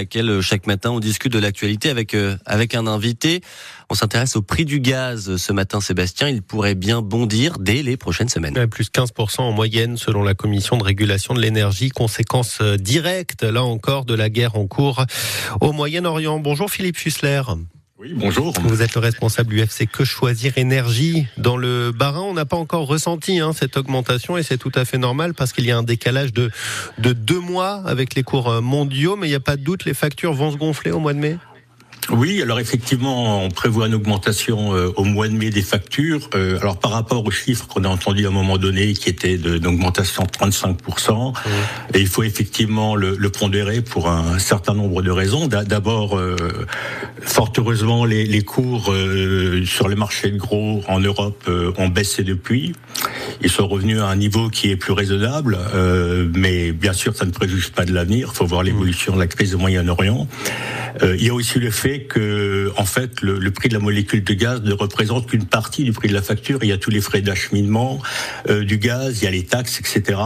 laquelle chaque matin on discute de l'actualité avec un invité. On s'intéresse au prix du gaz ce matin, Sébastien. Il pourrait bien bondir dès les prochaines semaines. Plus 15% en moyenne selon la Commission de régulation de l'énergie. Conséquence directe, là encore, de la guerre en cours au Moyen-Orient. Bonjour Philippe Fussler. Oui, bonjour. Vous êtes le responsable du UFC Que Choisir Énergie. Dans le Bas-Rhin, on n'a pas encore ressenti cette augmentation et c'est tout à fait normal parce qu'il y a un décalage de 2 mois avec les cours mondiaux. Mais il n'y a pas de doute, les factures vont se gonfler au mois de mai ? Oui, alors effectivement, on prévoit une augmentation au mois de mai des factures. Alors par rapport aux chiffres qu'on a entendus à un moment donné, qui étaient d'augmentation de 35%, et il faut effectivement le pondérer pour un certain nombre de raisons. D'abord, fort heureusement, les cours sur les marchés de gros en Europe ont baissé depuis. Ils sont revenus à un niveau qui est plus raisonnable, mais bien sûr, ça ne préjuge pas de l'avenir. Il faut voir l'évolution de la crise au Moyen-Orient. Il y a aussi le fait que, en fait, le prix de la molécule de gaz ne représente qu'une partie du prix de la facture. Il y a tous les frais d'acheminement du gaz, il y a les taxes, etc.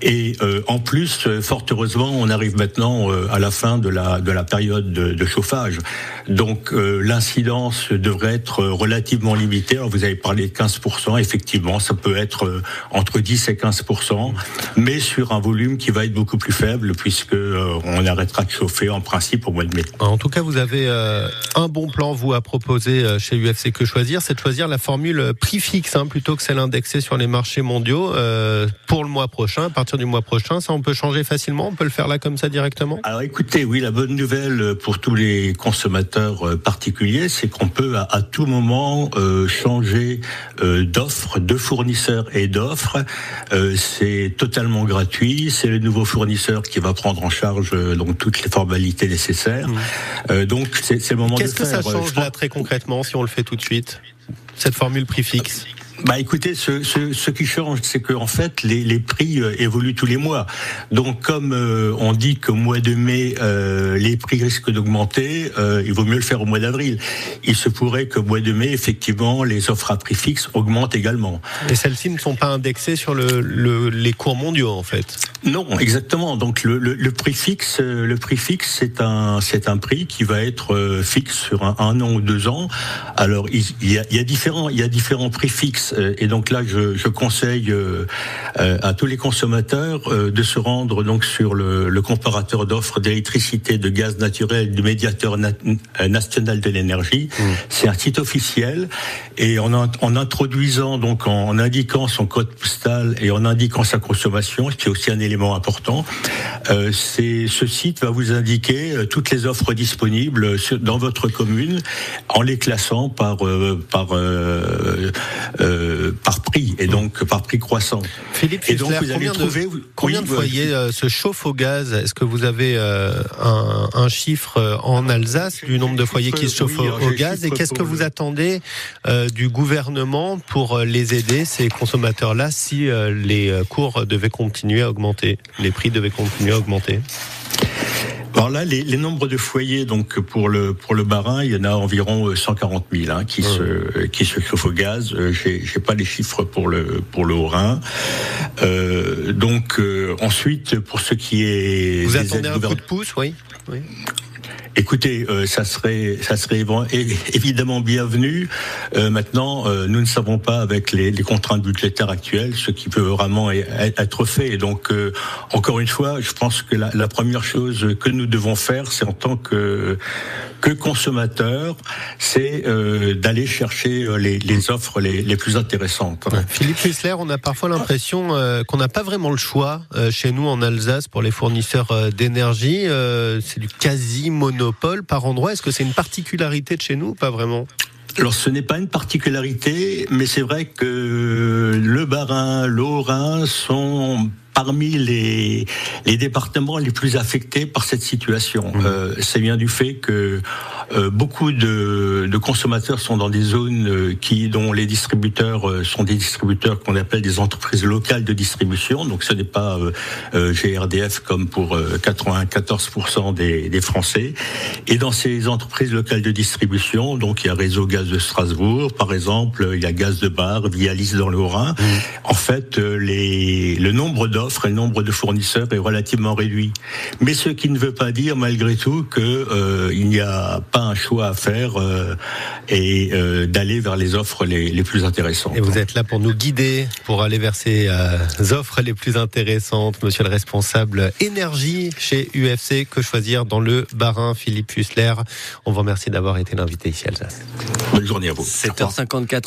Et en plus, fort heureusement, on arrive maintenant à la fin de la période de chauffage. Donc l'incidence devrait être relativement limitée. Alors, vous avez parlé de 15%, effectivement, ça peut être entre 10 et 15%, mais sur un volume qui va être beaucoup plus faible, puisque on arrêtera de chauffer en principe au mois de mai. En tout cas, vous avez un bon plan, vous, à proposer chez UFC Que Choisir, c'est de choisir la formule prix fixe, plutôt que celle indexée sur les marchés mondiaux, pour le mois prochain, à partir du mois prochain. Ça, on peut changer facilement, on peut le faire là comme ça directement? Alors écoutez, oui, la bonne nouvelle pour tous les consommateurs particuliers, c'est qu'on peut à tout moment changer d'offre, de fournisseur et d'offre. C'est totalement gratuit, c'est le nouveau fournisseur qui va prendre en charge donc toutes les formalités nécessaires. Donc c'est le moment de faire. Qu'est-ce que ça change là très concrètement si on le fait tout de suite, cette formule prix fixe? Bah écoutez, ce qui change, c'est que en fait les prix évoluent tous les mois. Donc comme on dit qu'au mois de mai les prix risquent d'augmenter, il vaut mieux le faire au mois d'avril. Il se pourrait qu'au mois de mai, effectivement, les offres à prix fixe augmentent également. Et celles-ci ne sont pas indexées sur les cours mondiaux, en fait. Non, exactement. Donc le prix fixe, c'est un prix qui va être fixe sur un an ou 2 ans. Alors il y a différents prix fixes. Et donc là, je conseille à tous les consommateurs de se rendre donc sur le comparateur d'offres d'électricité, de gaz naturel du médiateur national de l'énergie. C'est un site officiel et en introduisant donc en indiquant son code postal et en indiquant sa consommation, ce qui est aussi un élément important, ce site va vous indiquer toutes les offres disponibles dans votre commune en les classant par prix et donc par prix croissant. Philippe Fussler, combien de foyers se chauffent au gaz? Est-ce que vous avez un chiffre en Alsace du nombre de foyers qui se chauffent au gaz? Et qu'est-ce que vous attendez du gouvernement pour les aider, ces consommateurs-là, si les cours devaient continuer à augmenter, les prix devaient continuer à augmenter? Alors là, les nombres de foyers, donc pour le Bas-Rhin, il y en a environ 140 000 qui se chauffent au gaz. J'ai pas les chiffres pour le Haut-Rhin. Ensuite, pour ce qui est vous attendez un coup de pouce, oui. Écoutez, ça serait évidemment bienvenu. Maintenant, nous ne savons pas avec les contraintes budgétaires actuelles ce qui peut vraiment être fait. Et donc, encore une fois, je pense que la première chose que nous devons faire, c'est en tant que consommateur, c'est d'aller chercher les offres les plus intéressantes. Philippe Fussler, on a parfois l'impression qu'on n'a pas vraiment le choix chez nous en Alsace pour les fournisseurs d'énergie. C'est du quasi-monopole par endroit. Est-ce que c'est une particularité de chez nous ou pas vraiment ? Alors ce n'est pas une particularité, mais c'est vrai que le Bas-Rhin, le Haut-Rhin sont parmi les départements les plus affectés par cette situation. Ça vient du fait que beaucoup de consommateurs sont dans des zones dont les distributeurs sont des distributeurs qu'on appelle des entreprises locales de distribution. Donc ce n'est pas GRDF comme pour 94% des Français. Et dans ces entreprises locales de distribution, donc il y a Réseau Gaz de Strasbourg, par exemple, il y a Gaz de Bar, Vialis dans le Haut-Rhin. En fait, le nombre d'offres l'offre et le nombre de fournisseurs est relativement réduit. Mais ce qui ne veut pas dire malgré tout que il n'y a pas un choix à faire et d'aller vers les offres les plus intéressantes. Et vous êtes là pour nous guider, pour aller vers ces offres les plus intéressantes. Monsieur le responsable énergie chez UFC, que choisir dans le Bas-Rhin, Philippe Fussler. On vous remercie d'avoir été l'invité ici à Alsace. Bonne journée à vous. 7h54.